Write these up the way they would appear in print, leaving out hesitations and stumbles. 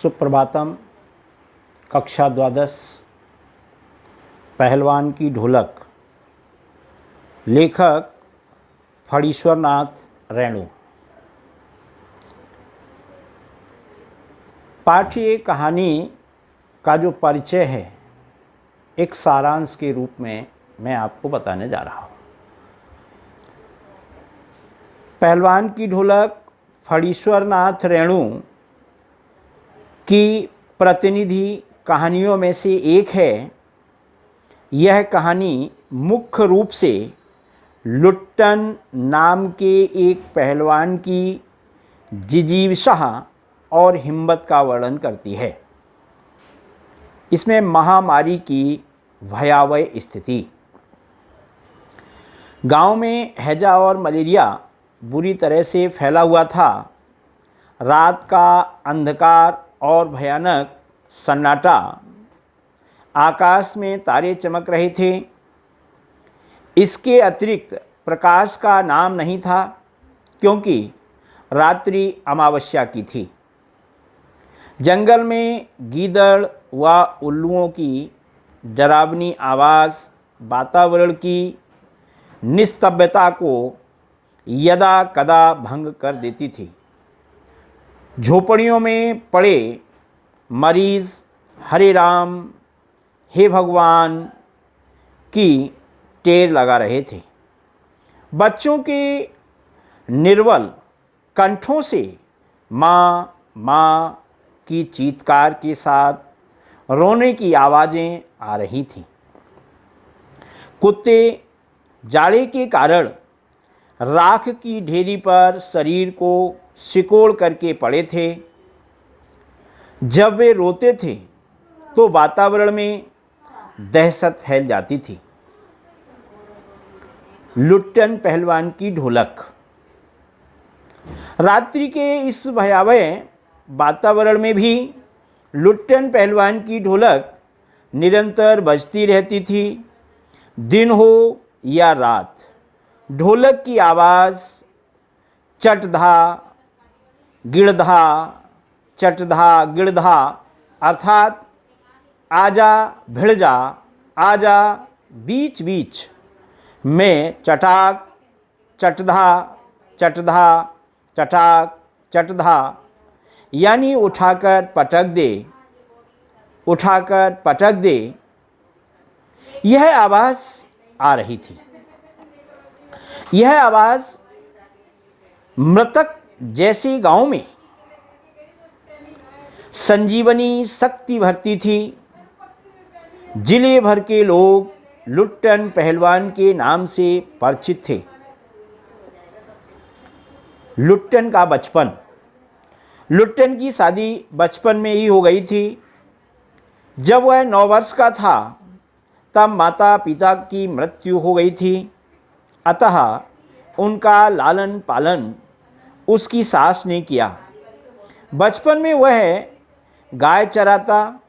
सुप्रभातम। कक्षा द्वादश पहलवान की ढोलक। लेखक फणीश्वरनाथ रेणु। पाठ्य कहानी का जो परिचय है एक सारांश के रूप में मैं आपको बताने जा रहा हूँ। पहलवान की ढोलक फणीश्वरनाथ रेणु की प्रतिनिधि कहानियों में से एक है। यह कहानी मुख्य रूप से लुट्टन नाम के एक पहलवान की जिजीविषा और हिम्मत का वर्णन करती है। इसमें महामारी की भयावह स्थिति, गांव में हैजा और मलेरिया बुरी तरह से फैला हुआ था। रात का अंधकार और भयानक सन्नाटा, आकाश में तारे चमक रहे थे। इसके अतिरिक्त प्रकाश का नाम नहीं था, क्योंकि रात्रि अमावस्या की थी। जंगल में गीदड़ व उल्लुओं की डरावनी आवाज़ वातावरण की निस्तब्धता को यदा कदा भंग कर देती थी। झोपड़ियों में पड़े मरीज हरे राम हे भगवान की टेर लगा रहे थे। बच्चों के निर्बल कंठों से माँ माँ की चीत्कार के साथ रोने की आवाज़ें आ रही थीं। कुत्ते जाड़े के कारण राख की ढेरी पर शरीर को सिकोड़ करके पड़े थे। जब वे रोते थे तो वातावरण में दहशत फैल जाती थी। लुट्टन पहलवान की ढोलक। रात्रि के इस भयावह वातावरण में भी लुट्टन पहलवान की ढोलक निरंतर बजती रहती थी। दिन हो या रात, ढोलक की आवाज़ चटधा गिड़धा चटधा गिड़धा अर्थात आजा भिड़ जा, आजा बीच बीच में चटाक चटधा चटधा चटाक चटधा, यानी उठाकर पटक दे, उठाकर पटक दे, यह आवाज़ आ रही थी। यह आवाज़ मृतक जैसे गांव में संजीवनी शक्ति भरती थी। जिले भर के लोग लुट्टन पहलवान के नाम से परिचित थे। लुट्टन का बचपन। लुट्टन की शादी बचपन में ही हो गई थी। जब वह 9 वर्ष का था तब माता पिता की मृत्यु हो गई थी। अतः उनका लालन पालन उसकी सास ने किया। बचपन में वह गाय चराता,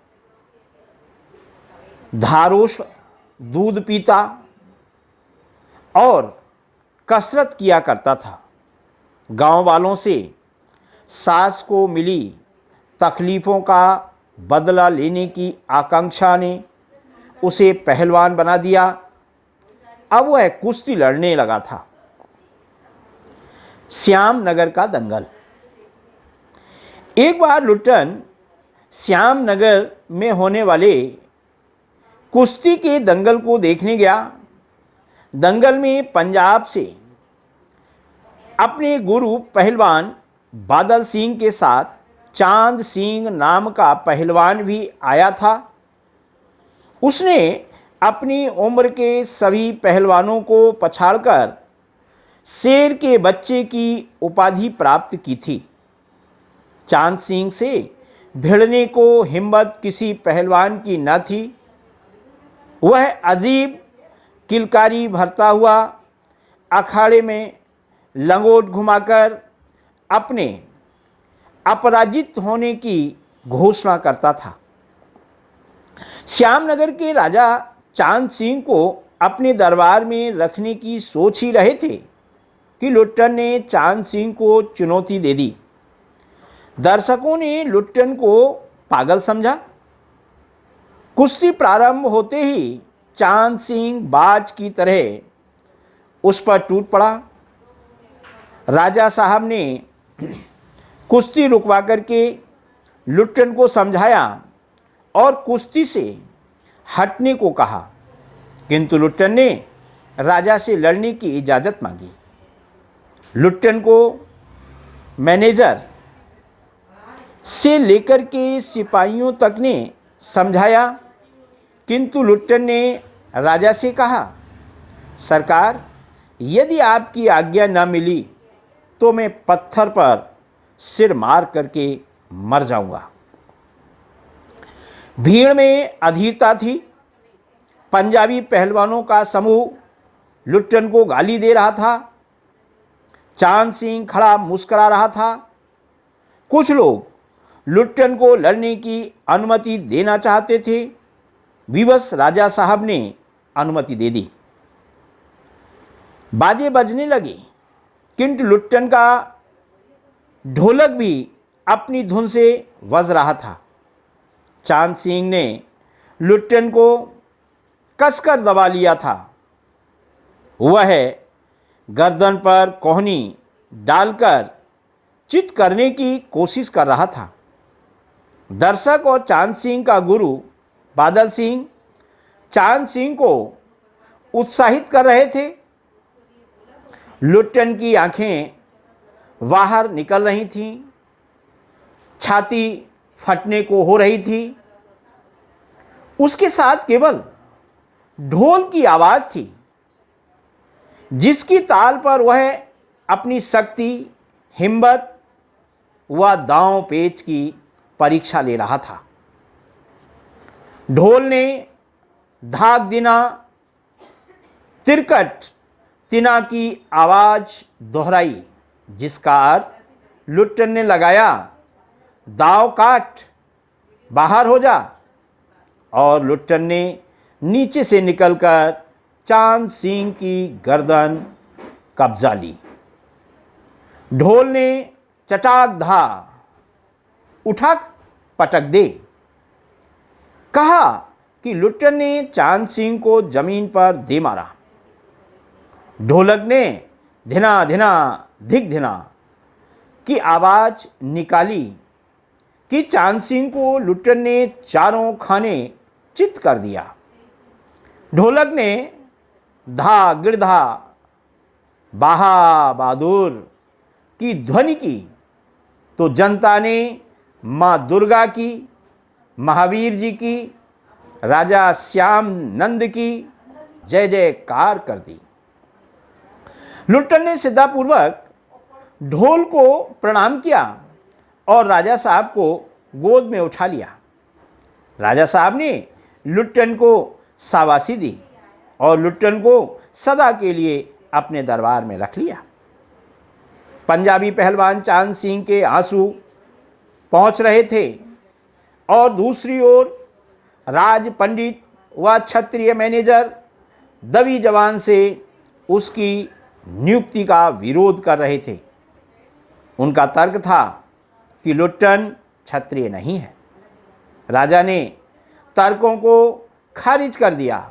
धारोष्ण दूध पीता और कसरत किया करता था। गांव वालों से सास को मिली तकलीफ़ों का बदला लेने की आकांक्षा ने उसे पहलवान बना दिया। अब वह कुश्ती लड़ने लगा था। श्याम नगर का दंगल। एक बार लुट्टन श्याम नगर में होने वाले कुश्ती के दंगल को देखने गया। दंगल में पंजाब से अपने गुरु पहलवान बादल सिंह के साथ चांद सिंह नाम का पहलवान भी आया था। उसने अपनी उम्र के सभी पहलवानों को पछाड़कर शेर के बच्चे की उपाधि प्राप्त की थी। चांद सिंह से भिड़ने को हिम्मत किसी पहलवान की न थी। वह अजीब किलकारी भरता हुआ अखाड़े में लंगोट घुमाकर अपने अपराजित होने की घोषणा करता था। श्यामनगर के राजा चांद सिंह को अपने दरबार में रखने की सोच ही रहे थे कि लुट्टन ने चांद सिंह को चुनौती दे दी। दर्शकों ने लुट्टन को पागल समझा। कुश्ती प्रारंभ होते ही चांद सिंह बाज की तरह उस पर टूट पड़ा। राजा साहब ने कुश्ती रुकवा करके लुट्टन को समझाया और कुश्ती से हटने को कहा, किंतु लुट्टन ने राजा से लड़ने की इजाज़त मांगी। लुट्टन को मैनेजर से लेकर के सिपाहियों तक ने समझाया, किंतु लुट्टन ने राजा से कहा, सरकार, यदि आपकी आज्ञा न मिली तो मैं पत्थर पर सिर मार करके मर जाऊंगा। भीड़ में अधीरता थी। पंजाबी पहलवानों का समूह लुट्टन को गाली दे रहा था। चांद सिंह खड़ा मुस्कुरा रहा था। कुछ लोग लुट्टन को लड़ने की अनुमति देना चाहते थे। विवश राजा साहब ने अनुमति दे दी। बाजे बजने लगे, किंतु लुट्टन का ढोलक भी अपनी धुन से बज रहा था। चांद सिंह ने लुट्टन को कसकर दबा लिया था। वह गर्दन पर कोहनी डालकर चित करने की कोशिश कर रहा था। दर्शक और चांद सिंह का गुरु बादल सिंह चांद सिंह को उत्साहित कर रहे थे। लुट्टन की आंखें बाहर निकल रही थीं, छाती फटने को हो रही थी। उसके साथ केवल ढोल की आवाज़ थी, जिसकी ताल पर वह अपनी शक्ति, हिम्मत व दांव पेच की परीक्षा ले रहा था। ढोल ने धाक दिना तिरकट तिना की आवाज़ दोहराई, जिसका अर्थ लुट्टन ने लगाया, दाव काट, बाहर हो जा। और लुट्टन ने नीचे से निकलकर चांद सिंह की गर्दन कब्जा ली। ढोल ने चटाक धा उठक पटक दे। कहा कि लुट्टन ने चांद सिंह को जमीन पर दे मारा। ढोलक ने धिना धिना धिक धिना की आवाज़ निकाली कि चांद सिंह को लुट्टन ने चारों खाने चित कर दिया। ढोलक ने धा गिरधा बाहा बहादुर की ध्वनि की तो जनता ने माँ दुर्गा की, महावीर जी की, राजा श्याम नंद की जय जयकार कर दी। लुट्टन ने श्रद्धापूर्वक ढोल को प्रणाम किया और राजा साहब को गोद में उठा लिया। राजा साहब ने लुट्टन को शाबाशी दी और लुट्टन को सदा के लिए अपने दरबार में रख लिया। पंजाबी पहलवान चांद सिंह के आंसू पहुंच रहे थे और दूसरी ओर राज पंडित व क्षत्रिय मैनेजर दबी जवान से उसकी नियुक्ति का विरोध कर रहे थे। उनका तर्क था कि लुट्टन क्षत्रिय नहीं है। राजा ने तर्कों को खारिज कर दिया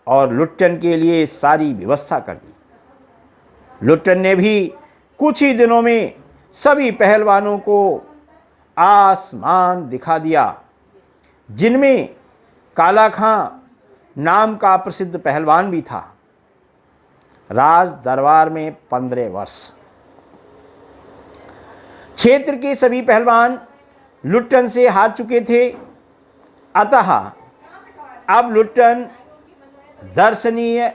और लुट्टन के लिए सारी व्यवस्था कर दी। लुट्टन ने भी कुछ ही दिनों में सभी पहलवानों को आसमान दिखा दिया, जिनमें काला खां नाम का प्रसिद्ध पहलवान भी था। राज दरबार में 15 वर्ष क्षेत्र के सभी पहलवान लुट्टन से हार चुके थे। अतः अब लुट्टन दर्शनीय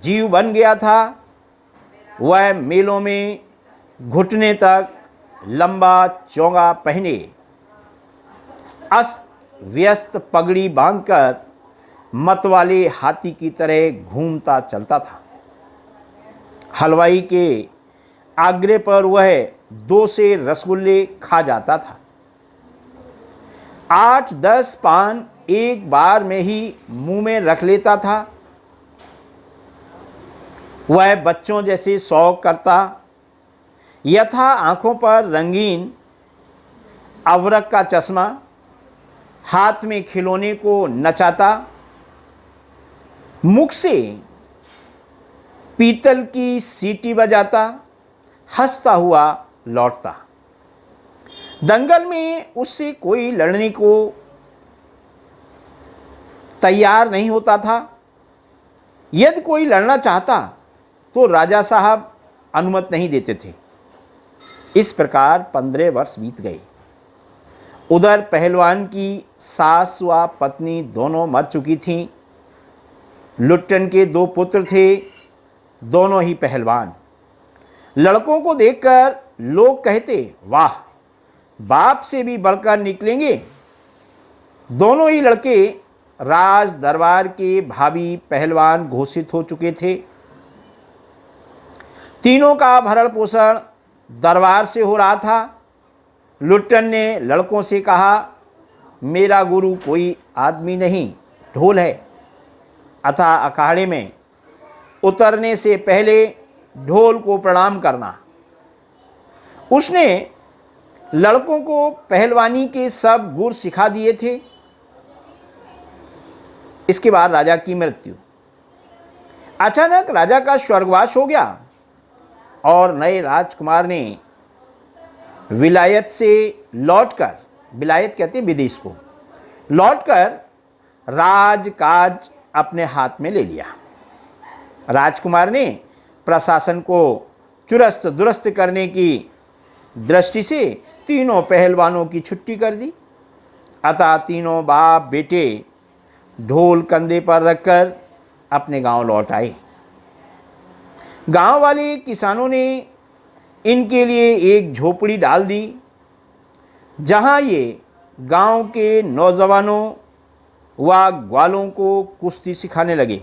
जीव बन गया था। वह मेलों में घुटने तक लंबा चोंगा पहने, अस्त व्यस्त पगड़ी बांधकर मतवाले हाथी की तरह घूमता चलता था। हलवाई के आग्रह पर वह 2 से रसगुल्ले खा जाता था। 8-10 पान एक बार में ही मुंह में रख लेता था। वह बच्चों जैसे शौक करता, यथा आंखों पर रंगीन अवरक का चश्मा, हाथ में खिलौने को नचाता, मुख से पीतल की सीटी बजाता, हंसता हुआ लौटता। दंगल में उससे कोई लड़ने को तैयार नहीं होता था। यदि कोई लड़ना चाहता तो राजा साहब अनुमति नहीं देते थे। इस प्रकार 15 वर्ष बीत गए। उधर पहलवान की सास व पत्नी दोनों मर चुकी थीं। लुट्टन के 2 पुत्र थे, दोनों ही पहलवान। लड़कों को देखकर लोग कहते, वाह, बाप से भी बढ़कर निकलेंगे। दोनों ही लड़के राज दरबार के भावी पहलवान घोषित हो चुके थे। तीनों का भरण पोषण दरबार से हो रहा था। लुट्टन ने लड़कों से कहा, मेरा गुरु कोई आदमी नहीं, ढोल है, अतः अखाड़े में उतरने से पहले ढोल को प्रणाम करना। उसने लड़कों को पहलवानी के सब गुर सिखा दिए थे। इसके बाद राजा की मृत्यु। अचानक राजा का स्वर्गवास हो गया और नए राजकुमार ने विलायत से लौटकर, विलायत कहते हैं विदेश को, लौटकर राजकाज अपने हाथ में ले लिया। राजकुमार ने प्रशासन को चुरस्त दुरुस्त करने की दृष्टि से तीनों पहलवानों की छुट्टी कर दी। अतः तीनों बाप बेटे ढोल कंधे पर रखकर अपने गांव लौट आए। गांव वाले किसानों ने इनके लिए एक झोपड़ी डाल दी, जहां ये गांव के नौजवानों व ग्वालों को कुश्ती सिखाने लगे।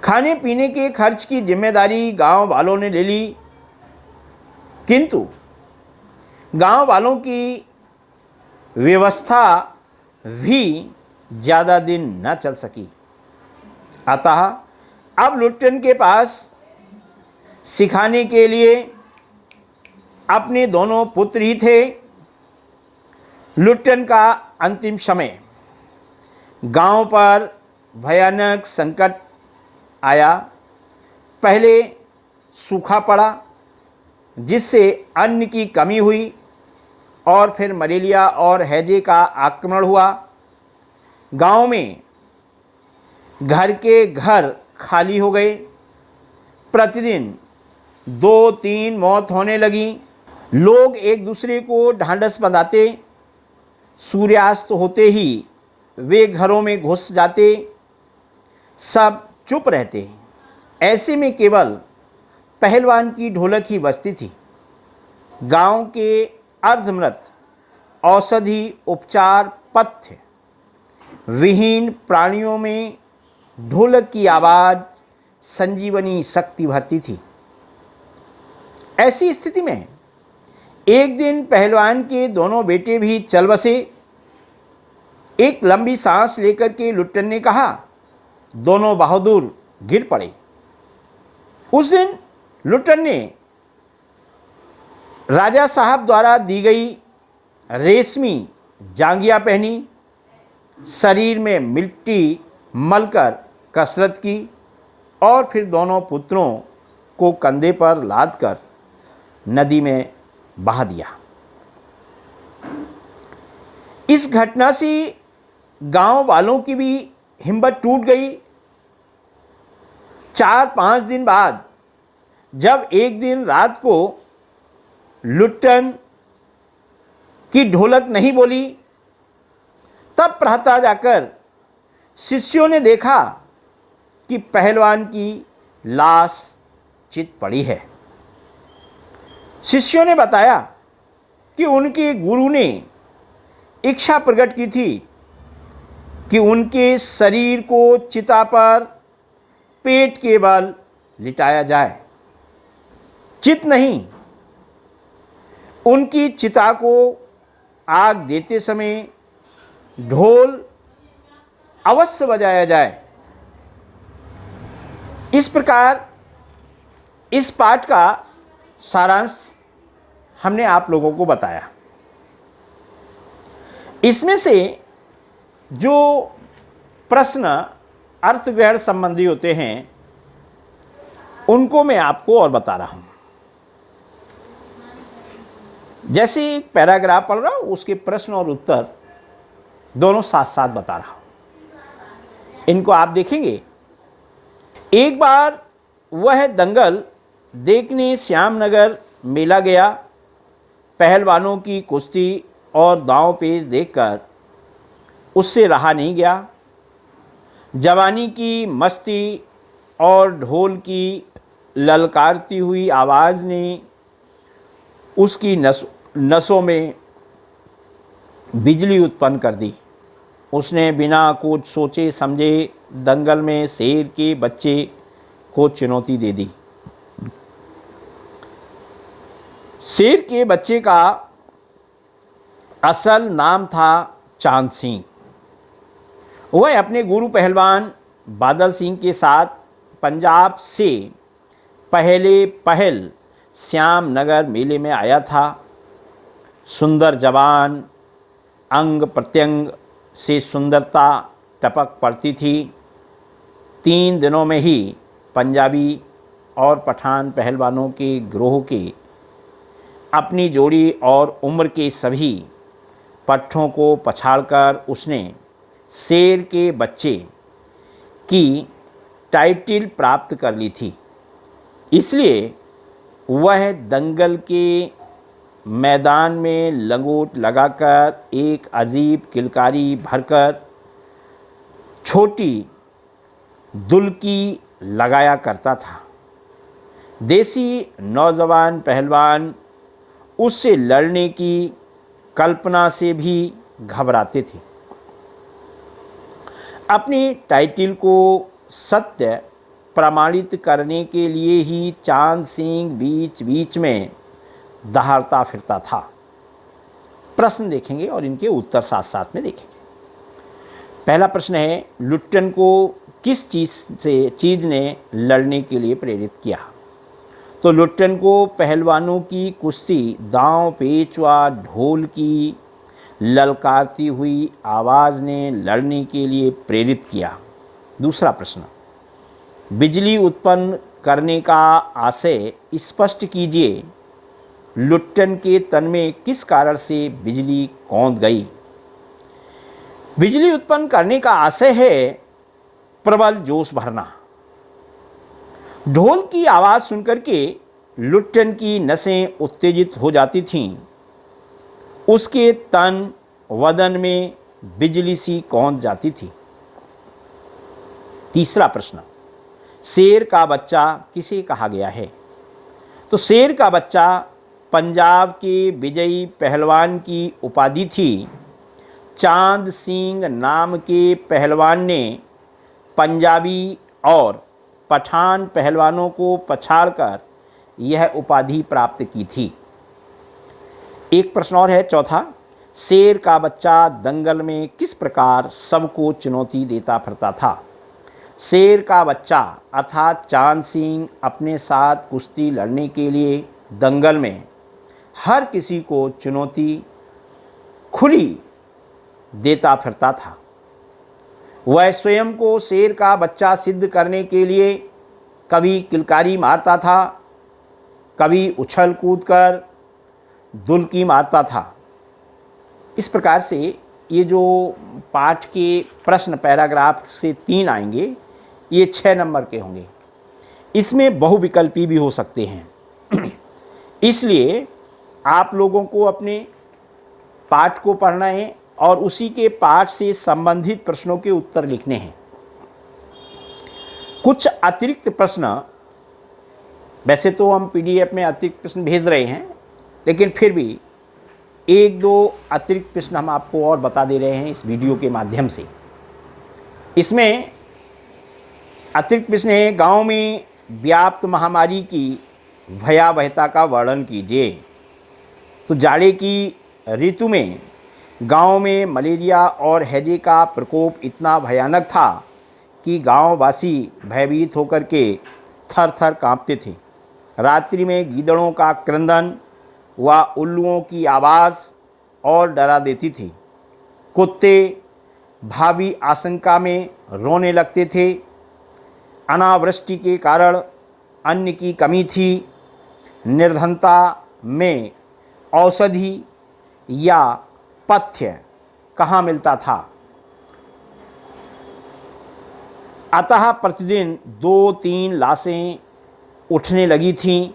खाने पीने के खर्च की जिम्मेदारी गांव वालों ने ले ली, किंतु गांव वालों की व्यवस्था भी ज़्यादा दिन न चल सकी। अतः अब लुट्टन के पास सिखाने के लिए अपने दोनों पुत्र ही थे। लुट्टन का अंतिम समय। गांव पर भयानक संकट आया। पहले सूखा पड़ा, जिससे अन्न की कमी हुई, और फिर मलेरिया और हैजे का आक्रमण हुआ। गांव में घर के घर खाली हो गए। प्रतिदिन 2-3 मौत होने लगी। लोग एक दूसरे को ढांढस बंधाते। सूर्यास्त होते ही वे घरों में घुस जाते। सब चुप रहते। ऐसे में केवल पहलवान की ढोलक ही बजती थी। गांव के अर्धमृत औषधि उपचार पथ्य विहीन प्राणियों में ढोलक की आवाज़ संजीवनी शक्ति भरती थी। ऐसी स्थिति में एक दिन पहलवान के दोनों बेटे भी चल बसे। एक लंबी सांस लेकर के लुट्टन ने कहा, दोनों बहादुर गिर पड़े। उस दिन लुट्टन ने राजा साहब द्वारा दी गई रेशमी जांघिया पहनी, शरीर में मिट्टी मलकर कसरत की और फिर दोनों पुत्रों को कंधे पर लादकर नदी में बहा दिया। इस घटना से गांव वालों की भी हिम्मत टूट गई। 4-5 दिन बाद जब एक दिन रात को लुट्टन की ढोलक नहीं बोली, तब प्रातः जाकर शिष्यों ने देखा कि पहलवान की लाश चित पड़ी है। शिष्यों ने बताया कि उनके गुरु ने इच्छा प्रकट की थी कि उनके शरीर को चिता पर पेट के बल लिटाया जाए। चित नहीं, उनकी चिता को आग देते समय ढोल अवश्य बजाया जाए। इस प्रकार इस पाठ का सारांश हमने आप लोगों को बताया। इसमें से जो प्रश्न अर्थग्रहण संबंधी होते हैं उनको मैं आपको और बता रहा हूं। जैसे एक पैराग्राफ पढ़ रहा हूं, उसके प्रश्न और उत्तर दोनों साथ साथ बता रहा हूं। इनको आप देखेंगे। एक बार वह दंगल देखने श्यामनगर मेला गया। पहलवानों की कुश्ती और दांव पेच देखकर उससे रहा नहीं गया। जवानी की मस्ती और ढोल की ललकारती हुई आवाज़ ने उसकी नसों में बिजली उत्पन्न कर दी। उसने बिना कुछ सोचे समझे दंगल में शेर के बच्चे को चुनौती दे दी। शेर के बच्चे का असल नाम था चांद सिंह। वह अपने गुरु पहलवान बादल सिंह के साथ पंजाब से पहल श्यामनगर मेले में आया था। सुंदर जवान, अंग प्रत्यंग से सुंदरता टपक पड़ती थी। 3 दिनों में ही पंजाबी और पठान पहलवानों के गिरोह के अपनी जोड़ी और उम्र के सभी पट्ठों को पछाड़कर उसने शेर के बच्चे की टाइटल प्राप्त कर ली थी। इसलिए वह दंगल के मैदान में लंगोट लगाकर एक अजीब किलकारी भरकर छोटी दुल्की लगाया करता था। देसी नौजवान पहलवान उससे लड़ने की कल्पना से भी घबराते थे। अपनी टाइटल को सत्य प्रमाणित करने के लिए ही चांद सिंह बीच बीच में दहाड़ता फिरता था। प्रश्न देखेंगे और इनके उत्तर साथ साथ में देखेंगे। पहला प्रश्न है, लुट्टन को किस चीज़ ने लड़ने के लिए प्रेरित किया? तो लुट्टन को पहलवानों की कुश्ती, दांव पेच व ढोल की ललकारती हुई आवाज़ ने लड़ने के लिए प्रेरित किया। दूसरा प्रश्न, बिजली उत्पन्न करने का आशय स्पष्ट कीजिए। लुट्टन के तन में किस कारण से बिजली कौंध गई? बिजली उत्पन्न करने का आशय है प्रबल जोश भरना। ढोल की आवाज़ सुनकर के लुट्टन की नसें उत्तेजित हो जाती थीं। उसके तन वदन में बिजली सी कौंध जाती थी। तीसरा प्रश्न, शेर का बच्चा किसे कहा गया है? तो शेर का बच्चा पंजाब के विजयी पहलवान की उपाधि थी। चांद सिंह नाम के पहलवान ने पंजाबी और पठान पहलवानों को पछाड़कर यह उपाधि प्राप्त की थी। एक प्रश्न और है, चौथा, शेर का बच्चा दंगल में किस प्रकार सबको चुनौती देता फिरता था? शेर का बच्चा अर्थात चांद सिंह अपने साथ कुश्ती लड़ने के लिए दंगल में हर किसी को चुनौती खुली देता फिरता था। वह स्वयं को शेर का बच्चा सिद्ध करने के लिए कभी किलकारी मारता था, कभी उछल कूद कर दुल्की मारता था। इस प्रकार से ये जो पाठ के प्रश्न पैराग्राफ से 3 आएंगे, ये 6 नंबर के होंगे। इसमें बहुविकल्पी भी हो सकते हैं। इसलिए आप लोगों को अपने पाठ को पढ़ना है और उसी के पाठ से संबंधित प्रश्नों के उत्तर लिखने हैं। कुछ अतिरिक्त प्रश्न, वैसे तो हम पीडीएफ में अतिरिक्त प्रश्न भेज रहे हैं, लेकिन फिर भी 1-2 अतिरिक्त प्रश्न हम आपको और बता दे रहे हैं इस वीडियो के माध्यम से। इसमें अतिरिक्त प्रश्न है, गांव में व्याप्त महामारी की भयावहता का वर्णन कीजिए। तो जाड़े की ऋतु में गांव में मलेरिया और हैजे का प्रकोप इतना भयानक था कि गांववासी भयभीत होकर के थर थर काँपते थे। रात्रि में गीदड़ों का क्रंदन व उल्लुओं की आवाज़ और डरा देती थी। कुत्ते भावी आशंका में रोने लगते थे। अनावृष्टि के कारण अन्न की कमी थी। निर्धनता में औषधि या पथ्य कहाँ मिलता था। अतः प्रतिदिन 2-3 लाशें उठने लगी थीं।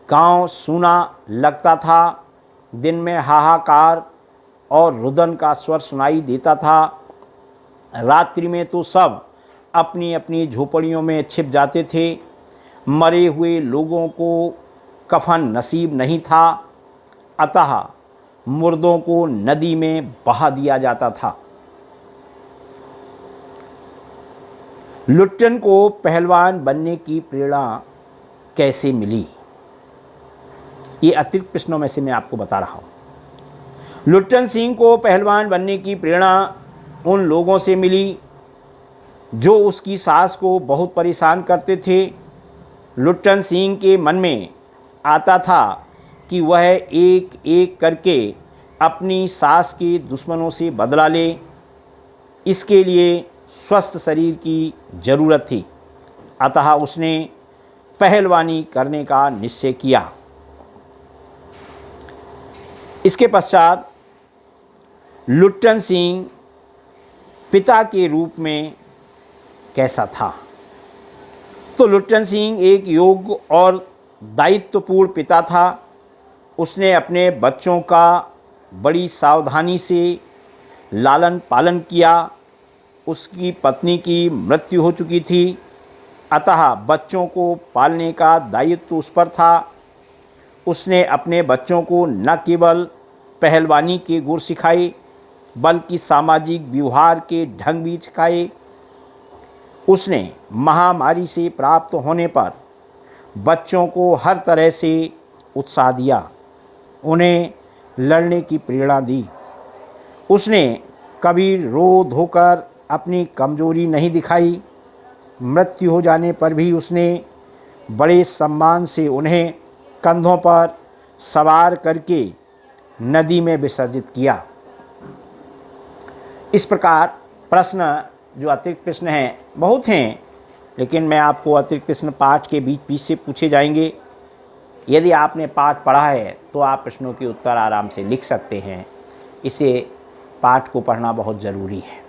गांव सूना लगता था। दिन में हाहाकार और रुदन का स्वर सुनाई देता था। रात्रि में तो सब अपनी अपनी झोपड़ियों में छिप जाते थे। मरे हुए लोगों को कफन नसीब नहीं था, अतः मुर्दों को नदी में बहा दिया जाता था। लुट्टन को पहलवान बनने की प्रेरणा कैसे मिली, ये अतिरिक्त प्रश्नों में से मैं आपको बता रहा हूँ। लुट्टन सिंह को पहलवान बनने की प्रेरणा उन लोगों से मिली जो उसकी सास को बहुत परेशान करते थे। लुट्टन सिंह के मन में आता था कि वह एक एक करके अपनी सास के दुश्मनों से बदला ले। इसके लिए स्वस्थ शरीर की ज़रूरत थी, अतः उसने पहलवानी करने का निश्चय किया। इसके पश्चात लुट्टन सिंह पिता के रूप में कैसा था। तो लुट्टन सिंह एक योग्य और दायित्वपूर्ण पिता था। उसने अपने बच्चों का बड़ी सावधानी से लालन पालन किया। उसकी पत्नी की मृत्यु हो चुकी थी, अतः बच्चों को पालने का दायित्व उस पर था। उसने अपने बच्चों को न केवल पहलवानी के गुर सिखाए बल्कि सामाजिक व्यवहार के ढंग भी सिखाए। उसने महामारी से प्राप्त होने पर बच्चों को हर तरह से उत्साह दिया, उन्हें लड़ने की प्रेरणा दी। उसने कभी रो धोकर अपनी कमजोरी नहीं दिखाई। मृत्यु हो जाने पर भी उसने बड़े सम्मान से उन्हें कंधों पर सवार करके नदी में विसर्जित किया। इस प्रकार प्रश्न जो अतिरिक्त प्रश्न हैं बहुत हैं, लेकिन मैं आपको अतिरिक्त प्रश्न पाठ के बीच बीच से पूछे जाएंगे। यदि आपने पाठ पढ़ा है तो आप प्रश्नों के उत्तर आराम से लिख सकते हैं। इसे पाठ को पढ़ना बहुत ज़रूरी है।